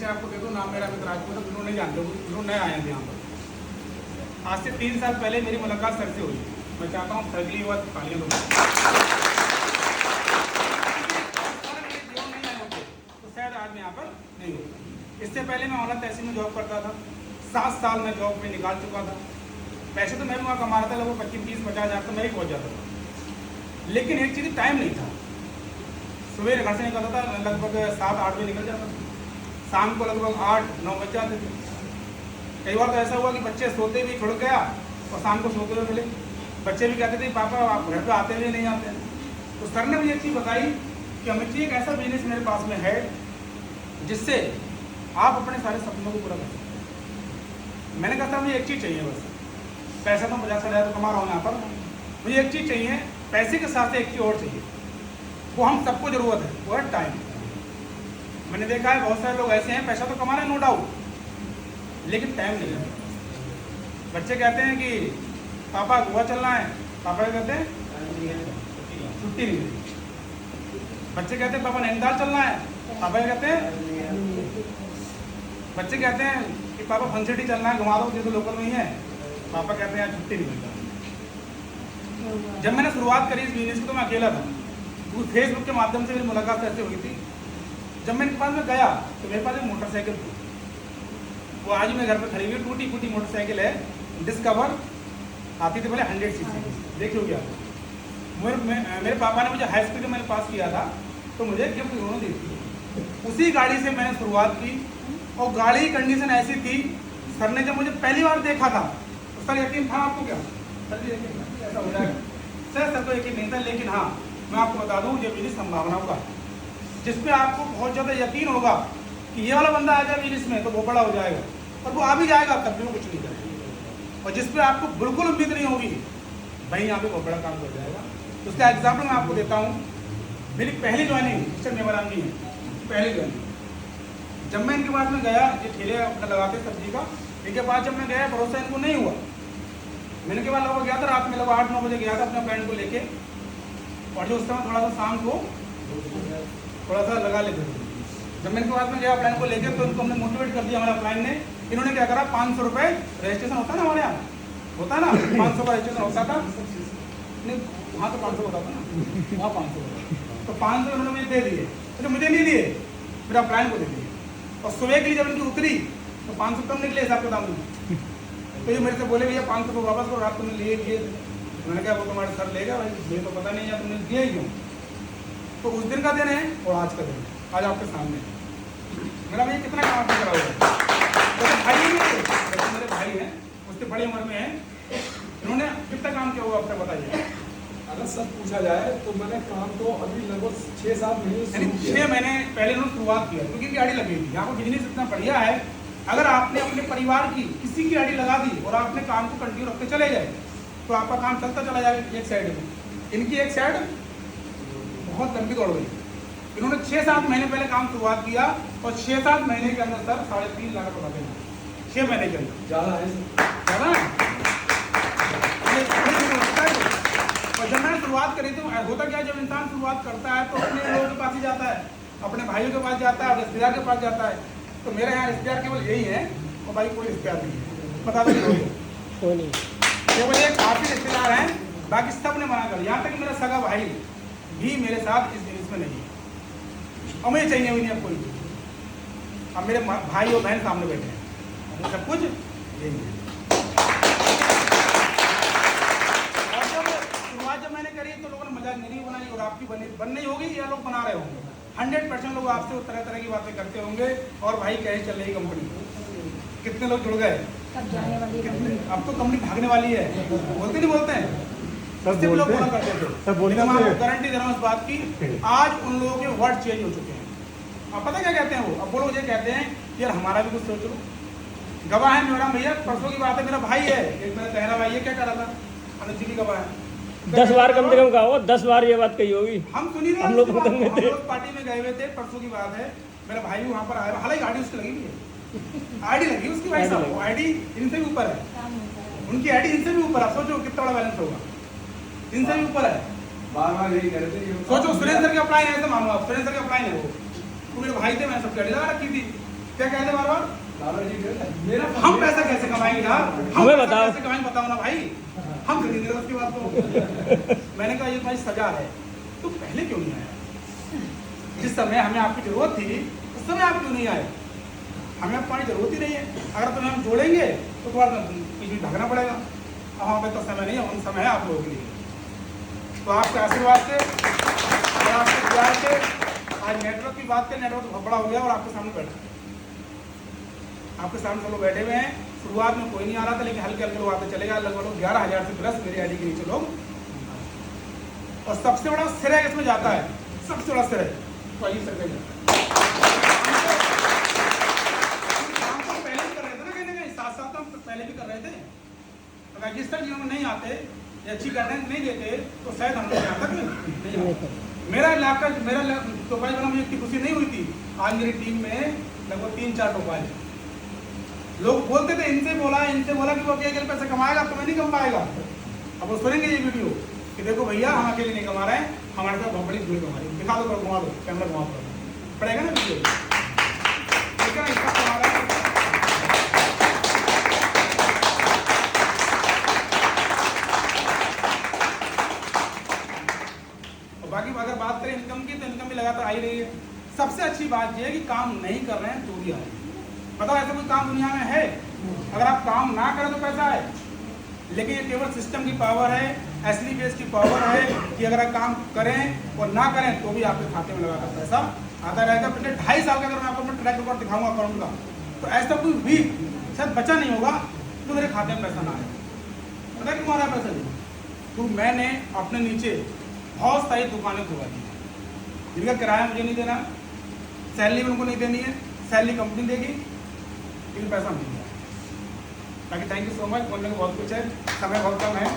परिचय आपको दे दूँ, नाम मेरा अमित राजपूत है, जिन्होंने नहीं जानते, जिन्होंने नए आए हैं यहाँ पर। आज से 3 साल पहले मेरी मुलाकात सर से हुई। मैं चाहता हूँ अगली बार तालियां दो। तो शायद आज मैं यहाँ पर नहीं होता। इससे पहले मैं औला तहसील में जॉब करता था, 7 साल में जॉब में निकाल चुका था। पैसे तो मैं भी वहाँ कमा रहा था, लगभग 25-30-50 हज़ार तो मैं ही पहुँच जाता था। लेकिन एक चीज़ टाइम नहीं था। सुबह घर से निकलता था लगभग 7-8 बजे निकल जाता था, शाम को लगभग 8-9 बज जाते थे। कई बार तो ऐसा हुआ कि बच्चे सोते भी छोड़ गया और शाम को सोते हुए मिले। बच्चे भी कहते थे पापा आप घर पे आते हुए नहीं आते। तो सर ने मुझे एक चीज़ बताई कि अमित जी एक ऐसा बिजनेस मेरे पास में है जिससे आप अपने सारे सपनों को पूरा कर सकते हैं। मैंने कहा था मुझे एक चीज़ चाहिए, बस पैसा तो 50,000 तो कमा रहा हूँ यहाँ पर, मुझे एक चीज़ चाहिए, पैसे के साथ एक चीज़ और चाहिए, वो हम सबको ज़रूरत है, वो है टाइम। मैंने देखा है बहुत सारे लोग ऐसे हैं, पैसा तो कमा रहे हैं नो डाउट, लेकिन टाइम नहीं है। बच्चे कहते हैं कि पापा गोवा चलना है, पापा कहते हैं छुट्टी नहीं मिली। बच्चे कहते हैं पापा नैनीताल चलना है, पापा कहते हैं, बच्चे कहते हैं कि पापा फन सिटी चलना है, घुमा दो, जो तो लोकल नहीं है, पापा कहते हैं छुट्टी नहीं मिलता। जब मैंने शुरुआत करी इस बिजनेस की तो मैं अकेला था, क्योंकि फेसबुक के माध्यम से मेरी मुलाकात ऐसे हुई थी। जब मैं इनके पास में गया तो मेरे पास एक मोटरसाइकिल थी, वो आज मेरे घर पे खड़ी हुई टूटी फूटी मोटरसाइकिल है, डिस्कवर आती थी पहले 100 सीसी, देखिए हो गया। मेरे पापा ने मुझे हाई स्कूल में मैंने पास किया था तो मुझे गिफ्ट उन्होंने दी थी। उसी गाड़ी से मैंने शुरुआत की और गाड़ी की कंडीशन ऐसी थी, सर ने जब मुझे पहली बार देखा था तो सर यकीन था आपको क्या सर जी ऐसा हो जाएगा? सर तो यकीन नहीं था, लेकिन हाँ मैं आपको बता दूँ ये मेरी संभावनाओं का, जिसपे आपको बहुत ज़्यादा यकीन होगा कि ये वाला बंदा आ जाए बिजनेस में तो वो बड़ा हो जाएगा, और वो आ भी जाएगा तब भी वो कुछ नहीं करेगा। और जिसपे आपको बिल्कुल उम्मीद नहीं होगी भाई यहाँ पे बहुत बड़ा काम कर जाएगा। तो उसका एग्जाम्पल मैं आपको देता हूँ। मेरी पहली ज्वाइनिंग मिस्टर मेमरान जी है, पहली ज्वाइनिंग। जब मैं इनके पास में गया, ये ठेले अपना लगाते सब्जी का, इनके पास जब मैं गया भरोसा इनको नहीं हुआ। मैंने के बाद लगभग गया था रात में, लगभग 8-9 बजे गया था अपने फ्रेंड को लेके, और जो उस समय थोड़ा सा शाम को थोड़ा सा लगा लेते थे। जब मैं इनके पास में गया प्लान को लेकर तो उनको हमने मोटिवेट कर दिया हमारा प्लान ने। इन्होंने क्या करा, 500 रुपये रजिस्ट्रेशन होता है ना हमारे यहाँ, होता है ना 500 का रजिस्ट्रेशन होता था, नहीं वहाँ तो 500 होता था ना, वहाँ 500 होता, तो 500 इन्होंने मुझे दे दिए, तो मुझे नहीं दिए, मेरा प्लान को दे दिए। और सुबह के लिए जब इनकी उतरी तो 500 कम निकले हिसाब किताब में। तो ये मेरे से बोले भैया 500 को वापस करो, रात तुमने लिए दिए। मैंने कहा वो तुम्हारे सर लेगा भाई, मुझे तो पता नहीं है तुमने दिए ही क्यों। तो उस दिन का दिन है और आज का दिन है, आज आपके सामने मेरा भैया कितना काम आपने करा हुआ है। तो भाई है, मेरे भाई हैं, उससे बड़ी उम्र में है, इन्होंने कितना काम किया होगा आपसे बताइए। अगर सब पूछा जाए तो मैंने काम तो अभी लगभग 6-7 महीने 6 महीने पहले उन्होंने शुरुआत किया, क्योंकि इनकी आईडी लगी थी। यहाँ पर बिजनेस इतना बढ़िया है, अगर आपने अपने परिवार की किसी की आईडी लगा दी और आपने काम को कंटिन्यू रखते चले जाए तो आपका काम चलता चला जाएगा एक साइड में। इनकी एक साइड बहुत लंबी दौड़ गई। इन्होंने 6-7 महीने पहले काम शुरुआत किया और 6-7 महीने के अंदर सर 3.5 लाख रुपये देना, 6 महीने के अंदर ज़्यादा है और जब मैंने शुरुआत करी तो होता क्या, जब इंसान शुरुआत करता है तो अपने लोगों के पास ही जाता है, अपने भाइयों के पास जाता है, रिश्तेदार के पास जाता है। तो मेरे यहाँ रिश्तेदार केवल यही है और भाई कोई रिश्तेदार नहीं है, बता दो कोई नहीं, केवल एक काफ़ी रिश्तेदार हैं, बाकी सब ने मना कर। यहाँ तक मेरा सगा भाई भी मेरे साथ इस बिजनेस में नहीं है और मुझे चाहिए भी नहीं अब कोई। अब मेरे भाई और बहन सामने बैठे हैं, सब कुछ यही है। और जब मैंने करी तो लोगों ने मजाक नहीं बनाई और आपकी बन नहीं होगी या लोग बना रहे होंगे। 100% लोग आपसे तरह तरह की बातें करते होंगे और भाई कैसे चल रही कंपनी, कितने लोग जुड़ गए, अब तो कंपनी भागने वाली है, बोलते नहीं बोलते हैं, सब लोग बोला करते थे। मैं आपको गारंटी दे रहा हूँ इस बात की, आज उन लोगों के वर्ड चेंज हो चुके हैं। अब पता क्या कहते हैं वो, अब वो लोग ये कहते हैं यार हमारा भी कुछ सोच लो। गवाह है मेरा भैया, परसों की बात है, मेरा भाई है, एक मेरा कहना भाई है, क्या कर रहा था, अनिल जी की गवाह है, 10 बार कम से कम कहा हो, 10 बार ये बात कही होगी। हम सुनी रहे, हम लोग पार्टी में गए हुए थे, परसों की बात है, मेरा भाई वहाँ पर आया, हालांकि गाड़ी उसकी लगी हुई है, आईडी लगी उसकी भाई साहब, वो आईडी इनसे भी ऊपर है, उनकी आईडी इनसे भी ऊपर है। सोचो कितना बड़ा बैलेंस होगा, इनसे भी ऊपर है। बार-बार यही कहते थे। सोचो सुरेंद्र का अप्लाई है, तो मानो आप सुरेंद्र का अप्लाई है, वो मेरे भाई थे, मैंने सबकी आईडी लगा रखी थी। क्या कहते बार बार? दादाजी कहते हैं, मेरा हम पैसा कैसे कमाएंगे यार? हम हमें पैसा बताओ। कैसे कमाएंगे बताओ ना भाई। हम तो नहीं दे रहे उसकी बात को। मैंने कहा ये तुम्हारी सजा है, तो पहले क्यों नहीं आया? जिस समय हमें आपकी जरूरत थी उस समय आप क्यों नहीं आए? हमें अब तुम्हारी जरूरत ही नहीं है। अगर तुम्हें हम जोड़ेंगे तो तुम्हारा पीछे भागना पड़ेगा। अब हमें तो समय नहीं है, हम समय है आप लोगों के लिए। तो आपके आशीर्वाद से और आपके प्यार से आज नेटवर्क की बात करें, नेटवर्क बहुत बड़ा हो गया और आपके सामने बैठा है। आपके सामने सब लोग बैठे हुए हैं। शुरुआत में कोई नहीं आ रहा था, लेकिन हल्के हल्के लोग आते चले गए। लगभग 11,000 से प्लस मेरी आईडी के नीचे लोग। और सबसे बड़ा श्रेय किसमें जाता है? सबसे बड़ा श्रेय तो अजीत सर का जाता है। काम तो पहले भी कर रहे थे ना, कहीं ना कहीं साथ साथ हम पहले भी कर रहे थे। अगर अजीत सर जी नहीं आते या अच्छी गाइडेंस नहीं देते तो शायद हम लोग यहाँ तक नहीं आते। मेरा इलाका टोपाई बना, मुझे इतनी खुशी नहीं हुई थी। आज मेरी टीम में लगभग 3-4 टोपाई। लोग बोलते थे इनसे बोला कि वो अकेले पैसे कमाएगा, तुम्हें नहीं कम पाएगा। अब वो सुनेंगे ये वीडियो कि देखो भैया हम अकेले नहीं कमा रहे हैं, हमारे साथ बहुत बड़ी भीड़ कमा रही है। दिखा दो, घुमा दो, कैमरा घुमा दो, पड़ेगा ना वीडियो। ठीक है, इसका हमारा बाकी अगर बात करें इनकम की, तो इनकम भी लगातार आई रही है। सबसे अच्छी बात यह है कि काम नहीं कर रहे हैं तो भी आ रही है। बताओ ऐसा कोई काम दुनिया में है? अगर आप काम ना करें तो पैसा है, लेकिन ये केवल सिस्टम की पावर है, एसली बेस की पावर है कि अगर आप काम करें और ना करें तो भी आपके खाते में लगातार पैसा आता रहेगा। पिछले 2.5 साल का अगर मैं आपको अपना ट्रैक रिकॉर्ड दिखाऊंगा अकाउंट का, तो ऐसा कोई वीक शायद बचा नहीं होगा तो मेरे खाते में पैसा ना आए। पता क्यों आ रहा है पैसा? तो मैंने अपने नीचे बहुत सारी दुकानें खुलवा दी, जिनका किराया मुझे नहीं देना, सैलरी भी उनको नहीं देनी है, सैलरी कंपनी देगी, लेकिन पैसा मिल जाए। बाकी थैंक यू सो मच। बोलने को बहुत कुछ है, समय बहुत कम है।